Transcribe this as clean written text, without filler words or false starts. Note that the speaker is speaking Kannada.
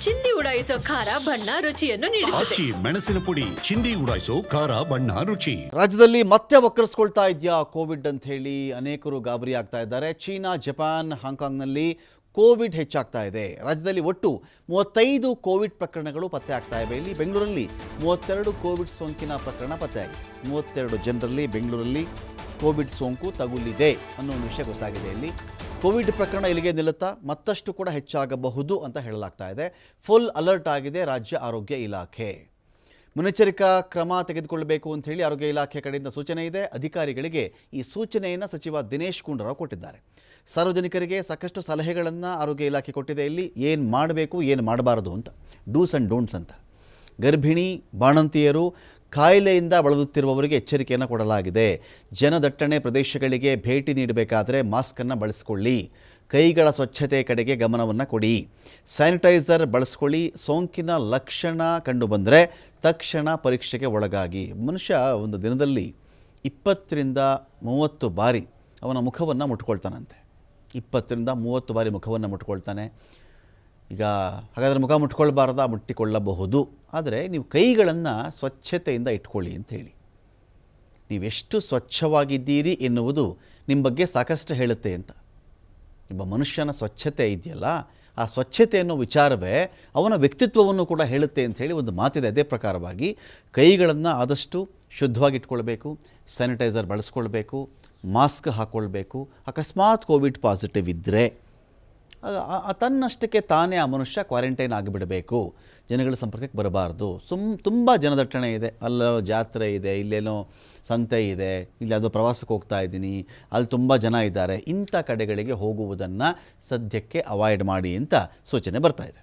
ಚಿಂದಿ ಉಡಾಯಿಸೋ ಖಾರ ಬಣ್ಣ ರುಚಿಯನ್ನು ನೀಡುತ್ತದೆ. ಆಚಿ ಮೆಣಸಿನ ಪುಡಿ ಚಿಂದಿ ಉಡಾಯಿಸೋ ಖಾರ ಬಣ್ಣ ರುಚಿ. ರಾಜ್ಯದಲ್ಲಿ ಮತ್ತೆ ವಕ್ರಿಸ್ಕೊಳ್ತಾ ಇದೆಯಾ ಕೋವಿಡ್ ಅಂತ ಹೇಳಿ ಅನೇಕರು ಗಾಬರಿ ಆಗ್ತಾ ಇದ್ದಾರೆ. ಚೀನಾ, ಜಪಾನ್, ಹಾಂಗ್ಕಾಂಗ್ನಲ್ಲಿ ಕೋವಿಡ್ ಹೆಚ್ಚಾಗ್ತಾ ಇದೆ. ರಾಜ್ಯದಲ್ಲಿ ಒಟ್ಟು 35 ಕೋವಿಡ್ ಪ್ರಕರಣಗಳು ಪತ್ತೆ ಆಗ್ತಾ ಇವೆ. ಇಲ್ಲಿ ಬೆಂಗಳೂರಲ್ಲಿ 32 ಕೋವಿಡ್ ಸೋಂಕಿನ ಪ್ರಕರಣ ಪತ್ತೆಯಾಗಿದೆ. 32 ಜನರಲ್ಲಿ ಬೆಂಗಳೂರಲ್ಲಿ ಕೋವಿಡ್ ಸೋಂಕು ತಗುಲಿದೆ ಅನ್ನೋ ಒಂದು ವಿಷಯ ಗೊತ್ತಾಗಿದೆ. ಇಲ್ಲಿ ಕೋವಿಡ್ ಪ್ರಕರಣ ಇಲ್ಲಿಗೆ ನಿಲ್ಲುತ್ತಾ ಮತ್ತಷ್ಟು ಕೂಡ ಹೆಚ್ಚಾಗಬಹುದು ಅಂತ ಹೇಳಲಾಗ್ತಾ ಇದೆ. ಫುಲ್ ಅಲರ್ಟ್ ಆಗಿದೆ ರಾಜ್ಯ ಆರೋಗ್ಯ ಇಲಾಖೆ. ಮುನ್ನೆಚ್ಚರಿಕಾ ಕ್ರಮ ತೆಗೆದುಕೊಳ್ಳಬೇಕು ಅಂತ ಹೇಳಿ ಆರೋಗ್ಯ ಇಲಾಖೆ ಕಡೆಯಿಂದ ಸೂಚನೆ ಇದೆ. ಅಧಿಕಾರಿಗಳಿಗೆ ಈ ಸೂಚನೆಯನ್ನು ಸಚಿವ ದಿನೇಶ್ ಗುಂಡೂರಾವ್ ಕೊಟ್ಟಿದ್ದಾರೆ. ಸಾರ್ವಜನಿಕರಿಗೆ ಸಾಕಷ್ಟು ಸಲಹೆಗಳನ್ನು ಆರೋಗ್ಯ ಇಲಾಖೆ ಕೊಟ್ಟಿದೆ. ಇಲ್ಲಿ ಏನು ಮಾಡಬೇಕು, ಏನು ಮಾಡಬಾರದು ಅಂತ, ಡೂಸ್ ಆ್ಯಂಡ್ ಡೋಂಟ್ಸ್ ಅಂತ. ಗರ್ಭಿಣಿ, ಬಾಣಂತಿಯರು, ಕಾಯಿಲೆಯಿಂದ ಬಳಲುತ್ತಿರುವವರಿಗೆ ಎಚ್ಚರಿಕೆಯನ್ನು ಕೊಡಲಾಗಿದೆ. ಜನದಟ್ಟಣೆ ಪ್ರದೇಶಗಳಿಗೆ ಭೇಟಿ ನೀಡಬೇಕಾದರೆ ಮಾಸ್ಕನ್ನು ಬಳಸಿಕೊಳ್ಳಿ. ಕೈಗಳ ಸ್ವಚ್ಛತೆ ಕಡೆಗೆ ಗಮನವನ್ನು ಕೊಡಿ. ಸ್ಯಾನಿಟೈಸರ್ ಬಳಸ್ಕೊಳ್ಳಿ. ಸೋಂಕಿನ ಲಕ್ಷಣ ಕಂಡುಬಂದರೆ ತಕ್ಷಣ ಪರೀಕ್ಷೆಗೆ ಒಳಗಾಗಿ. ಮನುಷ್ಯ ಒಂದು ದಿನದಲ್ಲಿ 20ರಿಂದ 30 ಬಾರಿ ಅವನ ಮುಖವನ್ನು ಮುಟ್ಕೊಳ್ತಾನಂತೆ. 20ರಿಂದ 30 ಬಾರಿ ಮುಖವನ್ನು ಮುಟ್ಕೊಳ್ತಾನೆ. ಈಗ ಹಾಗಾದರೆ ಮುಖ ಮುಟ್ಕೊಳ್ಬಾರ್ದ? ಮುಟ್ಟಿಕೊಳ್ಳಬಹುದು. ಆದರೆ ನೀವು ಕೈಗಳನ್ನು ಸ್ವಚ್ಛತೆಯಿಂದ ಇಟ್ಕೊಳ್ಳಿ ಅಂತ ಹೇಳಿ. ನೀವೆಷ್ಟು ಸ್ವಚ್ಛವಾಗಿದ್ದೀರಿ ಎನ್ನುವುದು ನಿಮ್ಮ ಬಗ್ಗೆ ಸಾಕಷ್ಟು ಹೇಳುತ್ತೆ ಅಂತ. ನಿಮ್ಮ ಮನುಷ್ಯನ ಸ್ವಚ್ಛತೆ ಇದೆಯಲ್ಲ, ಆ ಸ್ವಚ್ಛತೆ ಅನ್ನೋ ವಿಚಾರವೇ ಅವನ ವ್ಯಕ್ತಿತ್ವವನ್ನು ಕೂಡ ಹೇಳುತ್ತೆ ಅಂತ ಹೇಳಿ ಒಂದು ಮಾತಿದೆ. ಅದೇ ಪ್ರಕಾರವಾಗಿ ಕೈಗಳನ್ನು ಆದಷ್ಟು ಶುದ್ಧವಾಗಿ ಇಟ್ಕೊಳ್ಬೇಕು. ಸ್ಯಾನಿಟೈಸರ್ ಬಳಸ್ಕೊಳ್ಬೇಕು. ಮಾಸ್ಕ್ ಹಾಕ್ಕೊಳ್ಬೇಕು. ಅಕಸ್ಮಾತ್ ಕೋವಿಡ್ ಪಾಸಿಟಿವ್ ಇದ್ದರೆ ತನ್ನಷ್ಟಕ್ಕೆ ತಾನೇ ಆ ಮನುಷ್ಯ ಕ್ವಾರಂಟೈನ್ ಆಗಿಬಿಡಬೇಕು. ಜನಗಳ ಸಂಪರ್ಕಕ್ಕೆ ಬರಬಾರ್ದು. ತುಂಬ ಜನದಟ್ಟಣೆ ಇದೆ. ಅಲ್ಲೋ ಜಾತ್ರೆ ಇದೆ, ಇಲ್ಲೇನೋ ಸಂತೆ ಇದೆ, ಇಲ್ಲಿ ಯಾವುದೋ ಪ್ರವಾಸಕ್ಕೆ ಹೋಗ್ತಾ ಇದ್ದೀನಿ, ಅಲ್ಲಿ ತುಂಬ ಜನ ಇದ್ದಾರೆ. ಇಂಥ ಕಡೆಗಳಿಗೆ ಹೋಗುವುದನ್ನು ಸದ್ಯಕ್ಕೆ ಅವಾಯ್ಡ್ ಮಾಡಿ ಅಂತ ಸೂಚನೆ ಬರ್ತಾ ಇದೆ.